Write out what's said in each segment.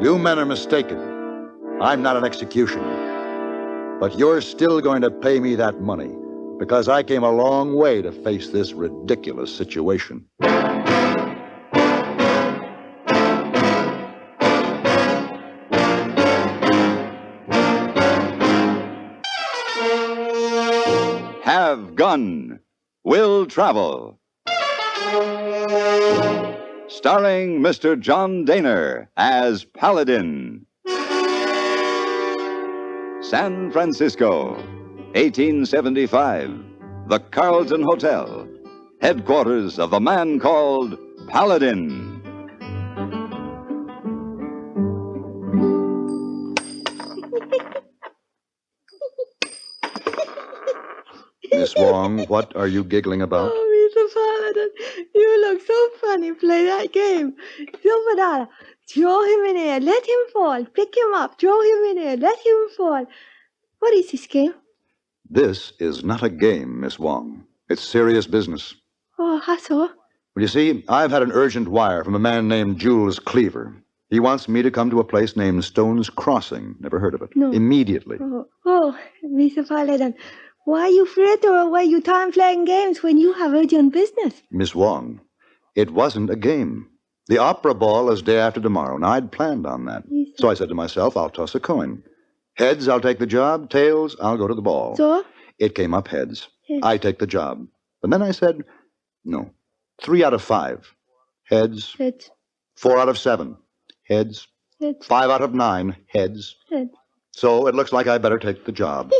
You men are mistaken. I'm not an executioner. But you're still going to pay me that money because I came a long way to face this ridiculous situation. Have Gun, Will Travel. Starring Mr. John Dehner as Paladin. San Francisco, 1875. The Carlton Hotel, headquarters of the man called Paladin. Miss Wong, what are you giggling about? Oh, Mr. Paladin, you look so funny. Play that game. Silver dollar. Throw him in air. Let him fall. Pick him up. Throw him in air. Let him fall. What is this game? This is not a game, Miss Wong. It's serious business. Oh, how so? Well, you see, I've had an urgent wire from a man named Jules Cleaver. He wants me to come to a place named Stone's Crossing. Never heard of it? No. Immediately. Oh, Mr. Paladin, why you afraid to throw away your time playing games when you have urgent business? Miss Wong, it wasn't a game. The opera ball is day after tomorrow, and I'd planned on that. Yes, sir. So I said to myself, I'll toss a coin. Heads, I'll take the job. Tails, I'll go to the ball. So? It came up heads. Yes. I take the job. But then I said, no. 3 out of 5. Heads. Heads. 4 out of 7. Heads. Heads. 5 out of 9. Heads. Heads. So it looks like I better take the job.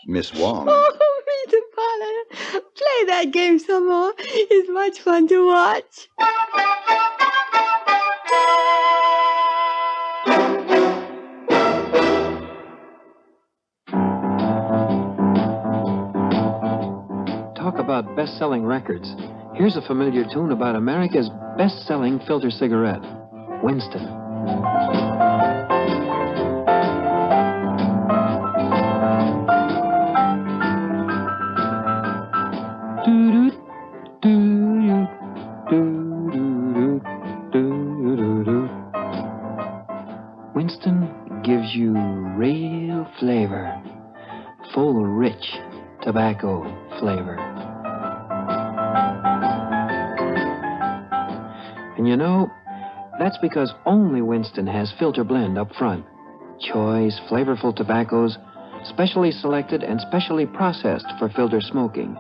Miss Wong. Oh, Mr. Paladin, play that game some more. It's much fun to watch. Talk about best-selling records. Here's a familiar tune about America's best-selling filter cigarette, Winston. Winston gives you real flavor, full, rich tobacco flavor. And you know, that's because only Winston has filter blend up front. Choice, flavorful tobaccos, specially selected and specially processed for filter smoking.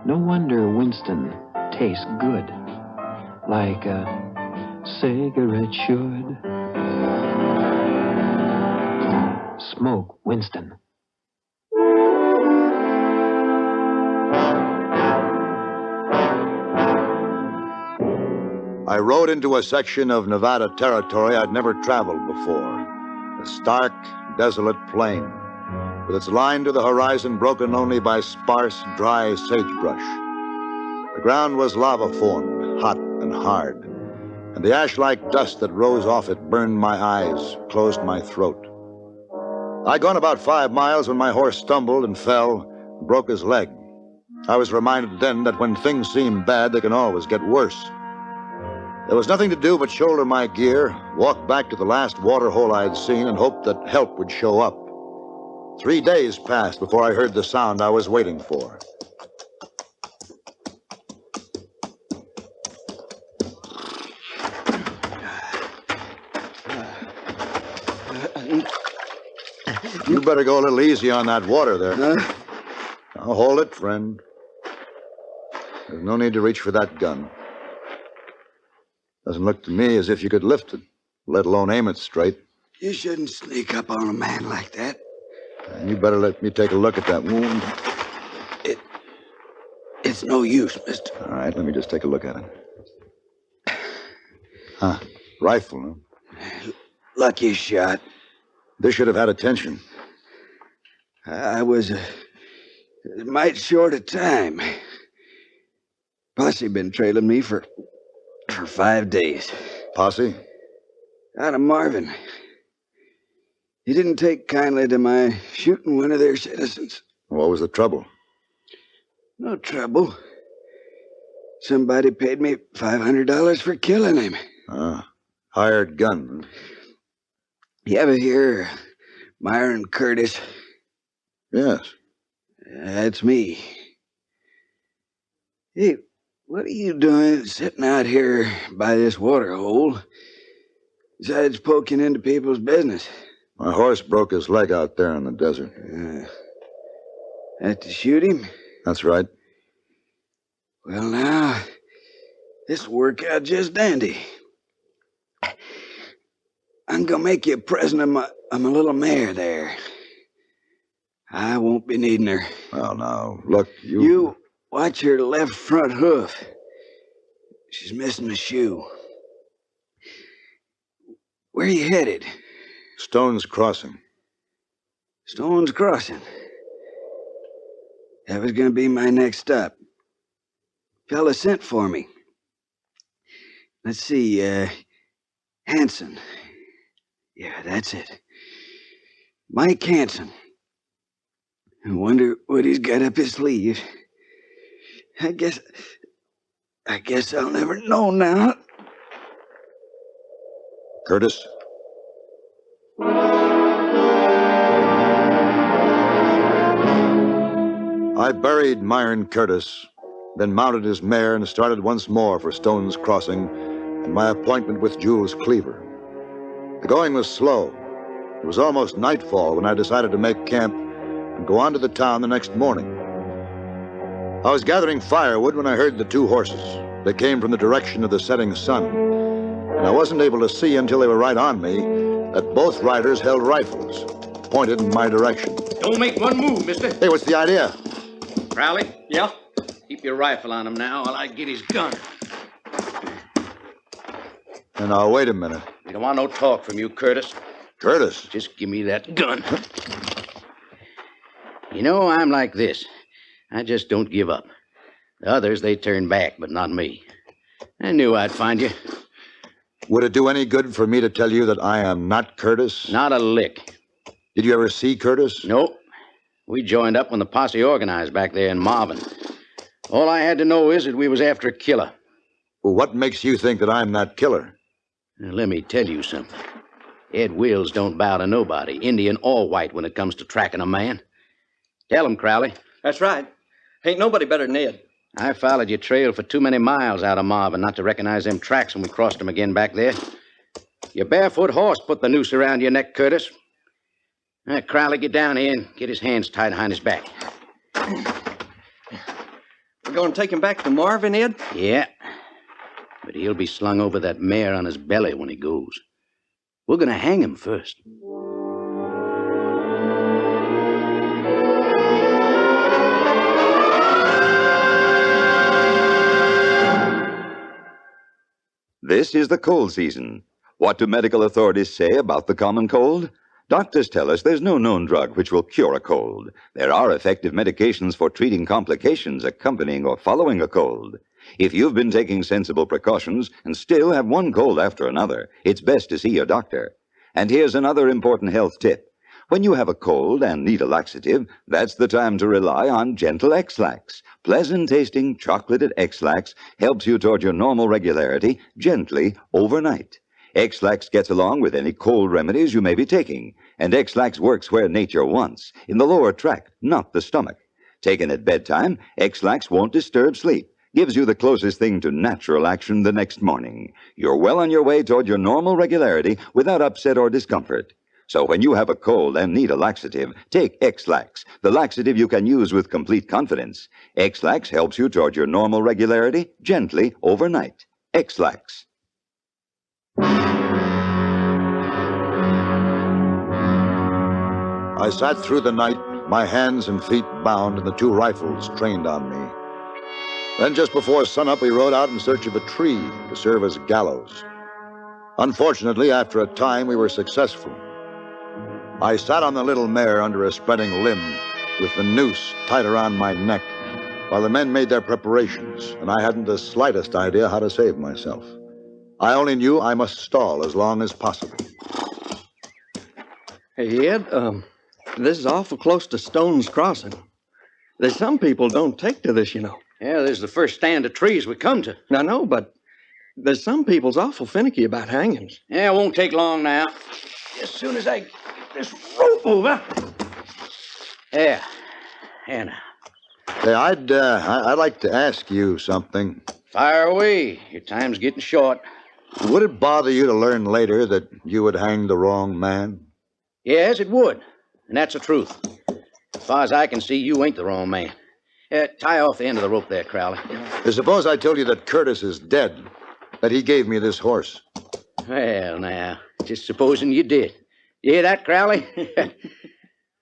No wonder Winston tastes good, like a cigarette should. Smoke Winston. I rode into a section of Nevada territory I'd never traveled before. A stark, desolate plain, with its line to the horizon broken only by sparse, dry sagebrush. The ground was lava-formed, hot and hard, and the ash-like dust that rose off it burned my eyes, closed my throat. I'd gone about 5 miles when my horse stumbled and fell and broke his leg. I was reminded then that when things seem bad, they can always get worse. There was nothing to do but shoulder my gear, walk back to the last water hole I'd seen, and hope that help would show up. 3 days passed before I heard the sound I was waiting for. You better go a little easy on that water there. Now, hold it, friend. There's no need to reach for that gun. Doesn't look to me as if you could lift it, let alone aim it straight. You shouldn't sneak up on a man like that. And you better let me take a look at that wound. It's no use, mister. All right, let me just take a look at it. Huh, rifle, huh? Lucky shot. This should have had attention. I was a mite short of time. Posse been trailing me for 5 days. Posse? Out of Marvin. He didn't take kindly to my shooting one of their citizens. What was the trouble? No trouble. Somebody paid me $500 for killing him. How Hired gun. You ever hear Myron Curtis? Yes. That's me. Hey, what are you doing sitting out here by this water hole, besides poking into people's business? My horse broke his leg out there in the desert. Had to shoot him? That's right. Well, now, this'll work out just dandy. I'm gonna make you a present of my little mare there. I won't be needing her. Well, now, look, You watch her left front hoof. She's missing a shoe. Where are you headed? Stone's Crossing. Stone's Crossing. That was gonna be my next stop. Fella sent for me. Let's see, Hanson. Yeah, that's it. Mike Hanson. I wonder what he's got up his sleeve. I guess I'll never know now. Curtis? I buried Myron Curtis, then mounted his mare and started once more for Stone's Crossing and my appointment with Jules Cleaver. The going was slow. It was almost nightfall when I decided to make camp and go on to the town the next morning. I was gathering firewood when I heard the two horses. They came from the direction of the setting sun, and I wasn't able to see until they were right on me that both riders held rifles, pointed in my direction. Don't make one move, mister. Hey, what's the idea? Crowley? Yeah? Keep your rifle on him now while I get his gun. And now, wait a minute. We don't want no talk from you, Curtis. Curtis? Just give me that gun. You know, I'm like this. I just don't give up. The others, they turn back, but not me. I knew I'd find you. Would it do any good for me to tell you that I am not Curtis? Not a lick. Did you ever see Curtis? Nope. We joined up when the posse organized back there in Marvin. All I had to know is that we was after a killer. Well, what makes you think that I'm that killer? Now, let me tell you something. Ed Wills don't bow to nobody, Indian or white, when it comes to tracking a man. Tell him, Crowley. That's right. Ain't nobody better than Ed. I followed your trail for too many miles out of Marvin not to recognize them tracks when we crossed them again back there. Your barefoot horse put the noose around your neck, Curtis. Now, Crowley, get down here and get his hands tied behind his back. We're going to take him back to Marvin, Ed? Yeah. But he'll be slung over that mare on his belly when he goes. We're going to hang him first. This is the cold season. What do medical authorities say about the common cold? Doctors tell us there's no known drug which will cure a cold. There are effective medications for treating complications accompanying or following a cold. If you've been taking sensible precautions and still have one cold after another, it's best to see your doctor. And here's another important health tip. When you have a cold and need a laxative, that's the time to rely on gentle X-Lax. Pleasant-tasting chocolated X-Lax helps you toward your normal regularity gently overnight. X-Lax gets along with any cold remedies you may be taking, and X-Lax works where nature wants, in the lower tract, not the stomach. Taken at bedtime, X-Lax won't disturb sleep, gives you the closest thing to natural action the next morning. You're well on your way toward your normal regularity without upset or discomfort. So when you have a cold and need a laxative, take X-Lax, the laxative you can use with complete confidence. X-Lax helps you toward your normal regularity gently overnight. X-Lax. I sat through the night, my hands and feet bound and the two rifles trained on me. Then just before sunup, we rode out in search of a tree to serve as gallows. Unfortunately, after a time, we were successful. I sat on the little mare under a spreading limb with the noose tight around my neck while the men made their preparations, and I hadn't the slightest idea how to save myself. I only knew I must stall as long as possible. Hey, Ed, this is awful close to Stone's Crossing. There's some people don't take to this, you know. Yeah, this is the first stand of trees we come to. I know, but There's some people's awful finicky about hangings. Yeah, it won't take long now. As soon as I get this rope over. There. There now. Hey, I'd like to ask you something. Fire away. Your time's getting short. Would it bother you to learn later that you would hang the wrong man? Yes, it would. And that's the truth. As far as I can see, you ain't the wrong man. Tie off the end of the rope there, Crowley. Suppose I told you that Curtis is dead, that he gave me this horse. Well, now, just supposing you did. You hear that, Crowley?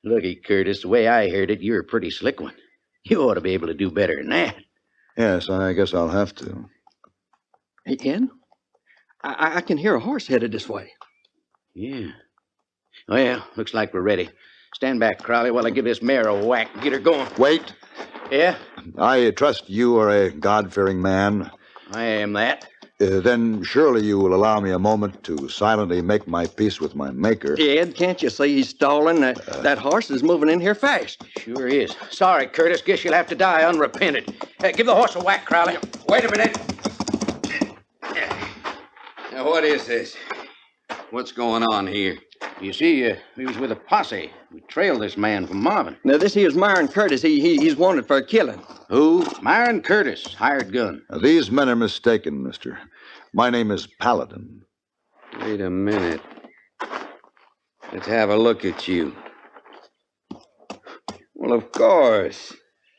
Looky, Curtis, the way I heard it, you're a pretty slick one. You ought to be able to do better than that. Yes, I guess I'll have to. Hey, Ken, I can hear a horse headed this way. Yeah. Well, looks like we're ready. Stand back, Crowley, while I give this mare a whack. Get her going. Wait. Yeah? I trust you are a God-fearing man. I am that. Then surely you will allow me a moment to silently make my peace with my maker. Ed, can't you see he's stalling? That horse is moving in here fast. Sure is. Sorry, Curtis. Guess you'll have to die unrepented. Give the horse a whack, Crowley. Wait a minute. Now, what is this? What's going on here? You see, we was with a posse. We trailed this man from Marvin. Now, this here's Myron Curtis. He's wanted for a killing. Who? Myron Curtis, hired gun. These men are mistaken, mister. My name is Paladin. Wait a minute. Let's have a look at you. Well, of course.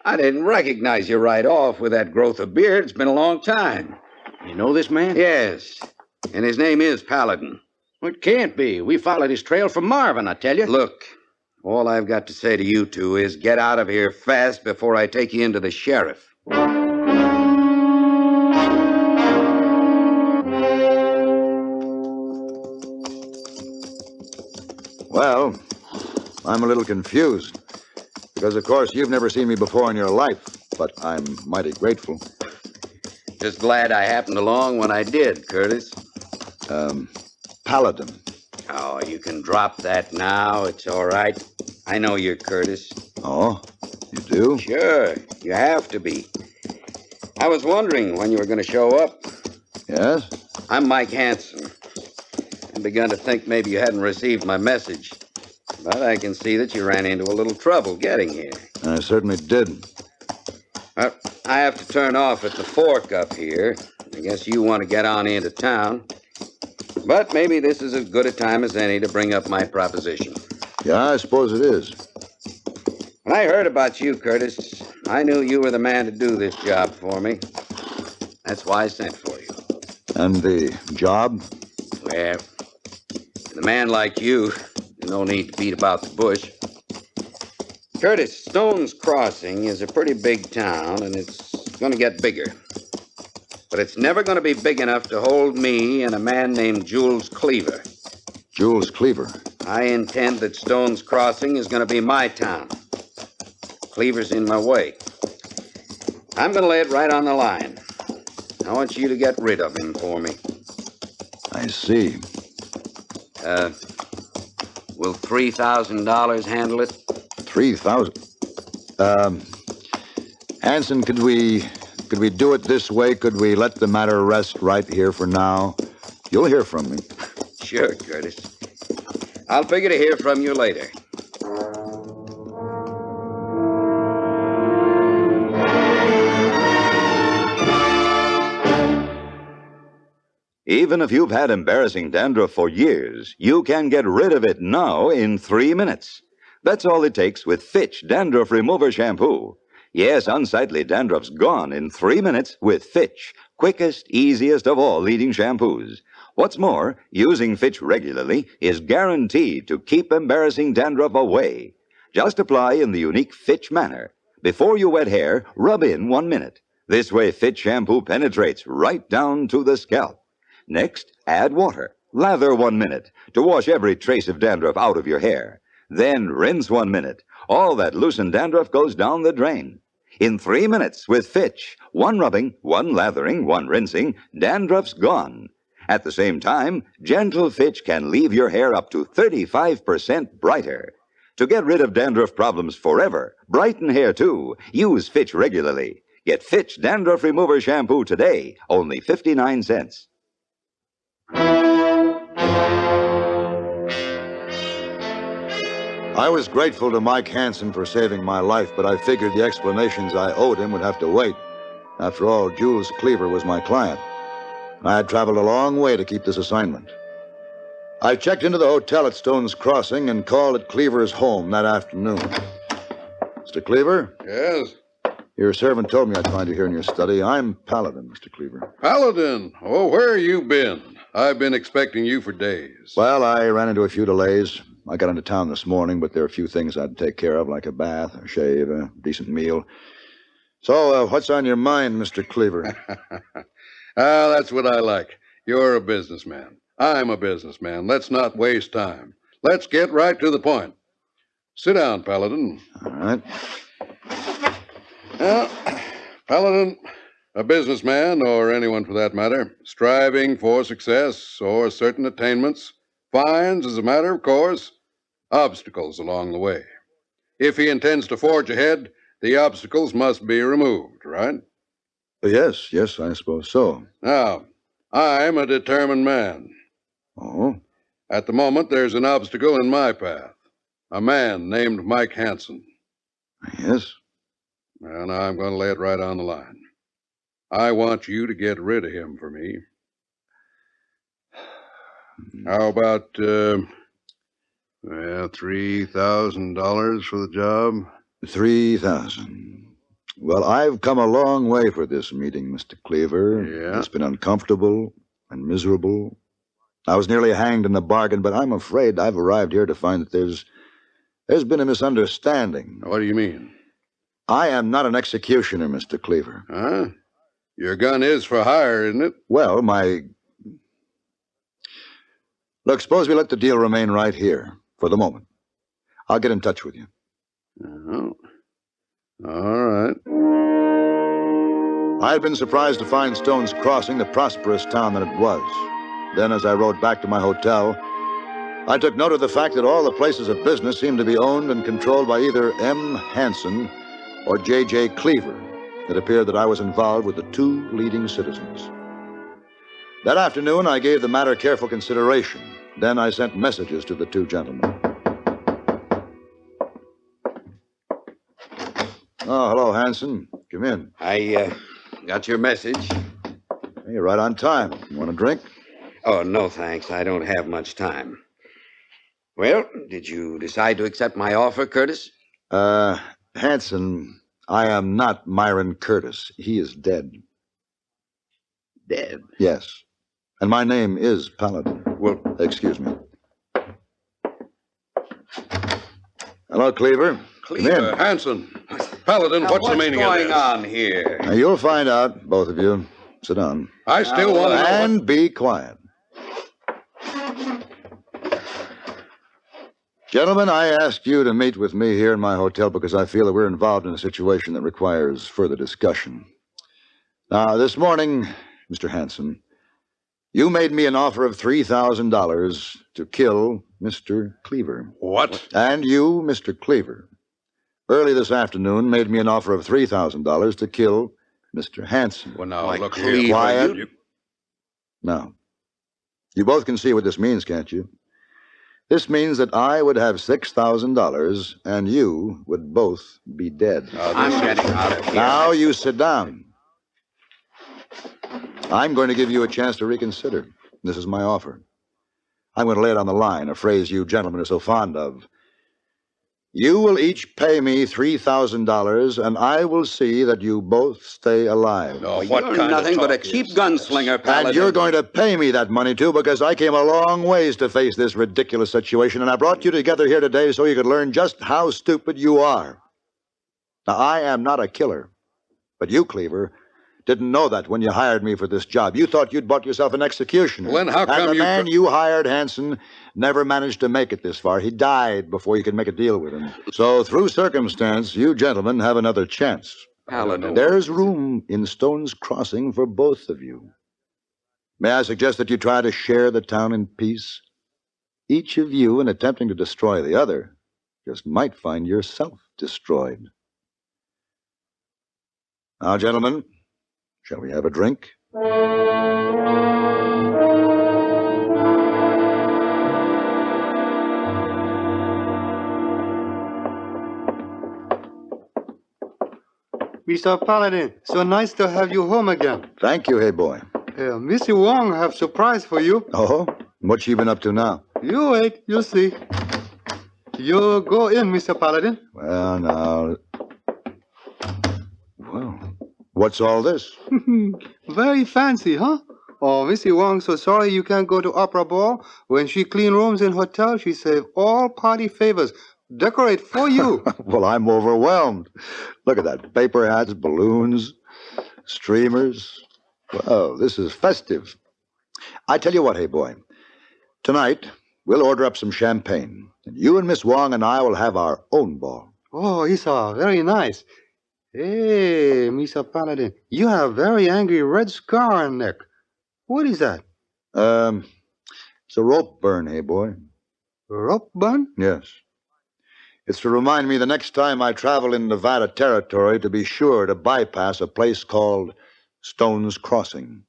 I didn't recognize you right off with that growth of beard. It's been a long time. You know this man? Yes. And his name is Paladin. Well, it can't be. We followed his trail from Marvin, I tell you. Look, all I've got to say to you two is get out of here fast before I take you into the sheriff. Well, I'm a little confused. Because, of course, you've never seen me before in your life. But I'm mighty grateful. Just glad I happened along when I did, Curtis. Paladin. Oh, you can drop that now. It's all right. I know you're Curtis. Oh, you do? Sure, you have to be. I was wondering when you were going to show up. Yes? I'm Mike Hanson. I begun to think maybe you hadn't received my message. But I can see that you ran into a little trouble getting here. I certainly did. I have to turn off at the fork up here. I guess you want to get on into town. But maybe this is as good a time as any to bring up my proposition. Yeah, I suppose it is. When I heard about you, Curtis, I knew you were the man to do this job for me. That's why I sent for you. And the job? Well, with a man like you, there's no need to beat about the bush. Curtis, Stone's Crossing is a pretty big town, and it's going to get bigger. But it's never going to be big enough to hold me and a man named Jules Cleaver. Jules Cleaver. I intend that Stone's Crossing is going to be my town. Cleaver's in my way. I'm going to lay it right on the line. I want you to get rid of him for me. I see. Will $3,000 handle it? 3,000. Hanson, could we do it this way? Could we let the matter rest right here for now? You'll hear from me. Sure, Curtis. I'll figure to hear from you later. Even if you've had embarrassing dandruff for years, you can get rid of it now in 3 minutes. That's all it takes with Fitch Dandruff Remover Shampoo. Yes, unsightly dandruff's gone in 3 minutes with Fitch, quickest, easiest of all leading shampoos. What's more, using Fitch regularly is guaranteed to keep embarrassing dandruff away. Just apply in the unique Fitch manner. Before you wet hair, rub in 1 minute. This way, Fitch shampoo penetrates right down to the scalp. Next, add water. Lather 1 minute to wash every trace of dandruff out of your hair. Then rinse 1 minute. All that loosened dandruff goes down the drain. In 3 minutes with Fitch, 1 rubbing, 1 lathering, 1 rinsing, dandruff's gone. At the same time, gentle Fitch can leave your hair up to 35% brighter. To get rid of dandruff problems forever, brighten hair too, use Fitch regularly. Get Fitch Dandruff Remover Shampoo today, only 59 cents. I was grateful to Mike Hansen for saving my life, but I figured the explanations I owed him would have to wait. After all, Jules Cleaver was my client. I had traveled a long way to keep this assignment. I checked into the hotel at Stone's Crossing and called at Cleaver's home that afternoon. Mr. Cleaver? Yes? Your servant told me I'd find you here in your study. I'm Paladin, Mr. Cleaver. Paladin? Oh, where you been? I've been expecting you for days. Well, I ran into a few delays. I got into town this morning, but there are a few things I'd take care of, like a bath, a shave, a decent meal. So, what's on your mind, Mr. Cleaver? That's what I like. You're a businessman. I'm a businessman. Let's not waste time. Let's get right to the point. Sit down, Paladin. All right. Well, Paladin, a businessman, or anyone for that matter, striving for success or certain attainments, finds, as a matter of course, obstacles along the way. If he intends to forge ahead, the obstacles must be removed, right? Yes, I suppose so. Now, I'm a determined man. Oh? At the moment, there's an obstacle in my path. A man named Mike Hansen. Yes? And I'm going to lay it right on the line. I want you to get rid of him for me. How about, $3,000 for the job? 3,000. Well, I've come a long way for this meeting, Mr. Cleaver. Yeah? It's been uncomfortable and miserable. I was nearly hanged in the bargain, but I'm afraid I've arrived here to find that there's been a misunderstanding. What do you mean? I am not an executioner, Mr. Cleaver. Huh? Your gun is for hire, isn't it? Well, Look, suppose we let the deal remain right here, for the moment. I'll get in touch with you. Oh. All right. I had been surprised to find Stone's Crossing the prosperous town that it was. Then, as I rode back to my hotel, I took note of the fact that all the places of business seemed to be owned and controlled by either M. Hansen or J.J. Cleaver. It appeared that I was involved with the two leading citizens. That afternoon, I gave the matter careful consideration. Then I sent messages to the two gentlemen. Oh, hello, Hansen. Come in. I got your message. Hey, you're right on time. You want a drink? Oh, no, thanks. I don't have much time. Well, did you decide to accept my offer, Curtis? Hansen, I am not Myron Curtis. He is dead. Dead? Yes. And my name is Paladin. Well, excuse me. Hello, Cleaver. Come in. Hansen. Paladin, what's the meaning of this? What's going on here? Now, you'll find out, both of you. Sit down. I still want to know. And be quiet. Gentlemen, I asked you to meet with me here in my hotel because I feel that we're involved in a situation that requires further discussion. Now, this morning, Mr. Hansen, you made me an offer of $3,000 to kill Mr. Cleaver. What? And you, Mr. Cleaver, early this afternoon made me an offer of $3,000 to kill Mr. Hansen. Well, now, Why, look Cleaver, here. Quiet. Now, you both can see what this means, can't you? This means that I would have $6,000 and you would both be dead. I'm getting out of here. Now you sit down. I'm going to give you a chance to reconsider. This is my offer. I'm going to lay it on the line, a phrase you gentlemen are so fond of. You will each pay me $3,000, and I will see that you both stay alive. Oh, You're what kind nothing of but a talk cheap is gunslinger, Paladin. And you're going to pay me that money, too, because I came a long ways to face this ridiculous situation, and I brought you together here today so you could learn just how stupid you are. Now, I am not a killer, but you, Cleaver, didn't know that when you hired me for this job. You thought you'd bought yourself an executioner. Well, then how come and the you... man you hired, Hansen, never managed to make it this far. He died before you could make a deal with him. So, through circumstance, you gentlemen have another chance. Paladin. There's room in Stone's Crossing for both of you. May I suggest that you try to share the town in peace? Each of you, in attempting to destroy the other, just might find yourself destroyed. Now, gentlemen, shall we have a drink? Mr. Paladin, so nice to have you home again. Thank you, hey boy. Missy Wong have surprise for you. Oh, what's she been up to now? You wait, you'll see. You go in, Mr. Paladin. Well, now... Well, what's all this? Very fancy, huh? Oh, Missy Wong so sorry you can't go to opera ball. When she clean rooms in hotel, she save all party favors. Decorate for you. Well, I'm overwhelmed. Look at that. Paper hats, balloons, streamers. Well, this is festive. I tell you what, hey boy. Tonight, we'll order up some champagne. And you and Miss Wong and I will have our own ball. Oh, Isa, very nice. Hey, Mr. Paladin, you have very angry red scar on neck. What is that? It's a rope burn, hey boy. Rope burn? Yes. It's to remind me the next time I travel in Nevada territory to be sure to bypass a place called Stone's Crossing.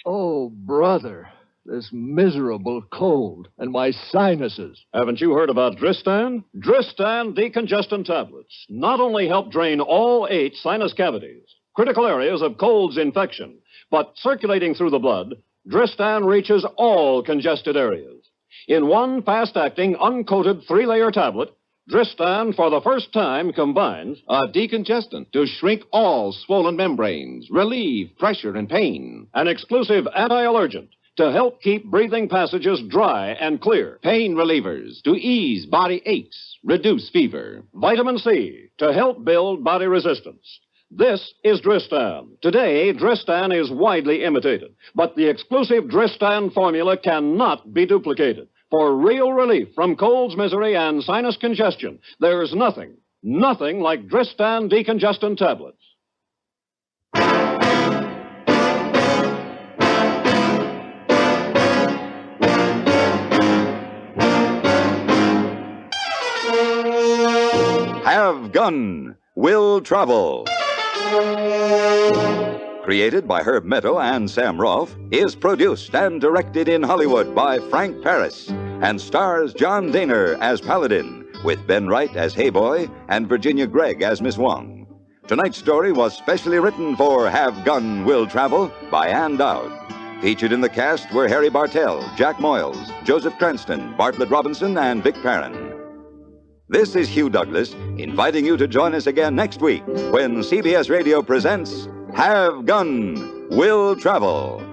Oh, brother, this miserable cold and my sinuses. Haven't you heard about Dristan? Dristan decongestant tablets not only help drain all 8 sinus cavities, critical areas of cold's infection, but circulating through the blood, Dristan reaches all congested areas. In one fast-acting, uncoated 3-layer tablet, Dristan, for the first time, combines a decongestant to shrink all swollen membranes, relieve pressure and pain, an exclusive anti-allergent to help keep breathing passages dry and clear, pain relievers to ease body aches, reduce fever, vitamin C to help build body resistance. This is Dristan. Today, Dristan is widely imitated, but the exclusive Dristan formula cannot be duplicated. For real relief from cold's misery and sinus congestion, there's nothing like Dristan decongestant tablets. Have Gun, Will Travel. Created by Herb Meadow and Sam Rolfe, is produced and directed in Hollywood by Frank Paris and stars John Dehner as Paladin, with Ben Wright as Hey Boy and Virginia Gregg as Miss Wong. Tonight's story was specially written for Have Gun, Will Travel by Ann Dowd. Featured in the cast were Harry Bartell, Jack Moyles, Joseph Cranston, Bartlett Robinson, and Vic Perrin. This is Hugh Douglas, inviting you to join us again next week when CBS Radio presents Have Gun, Will Travel.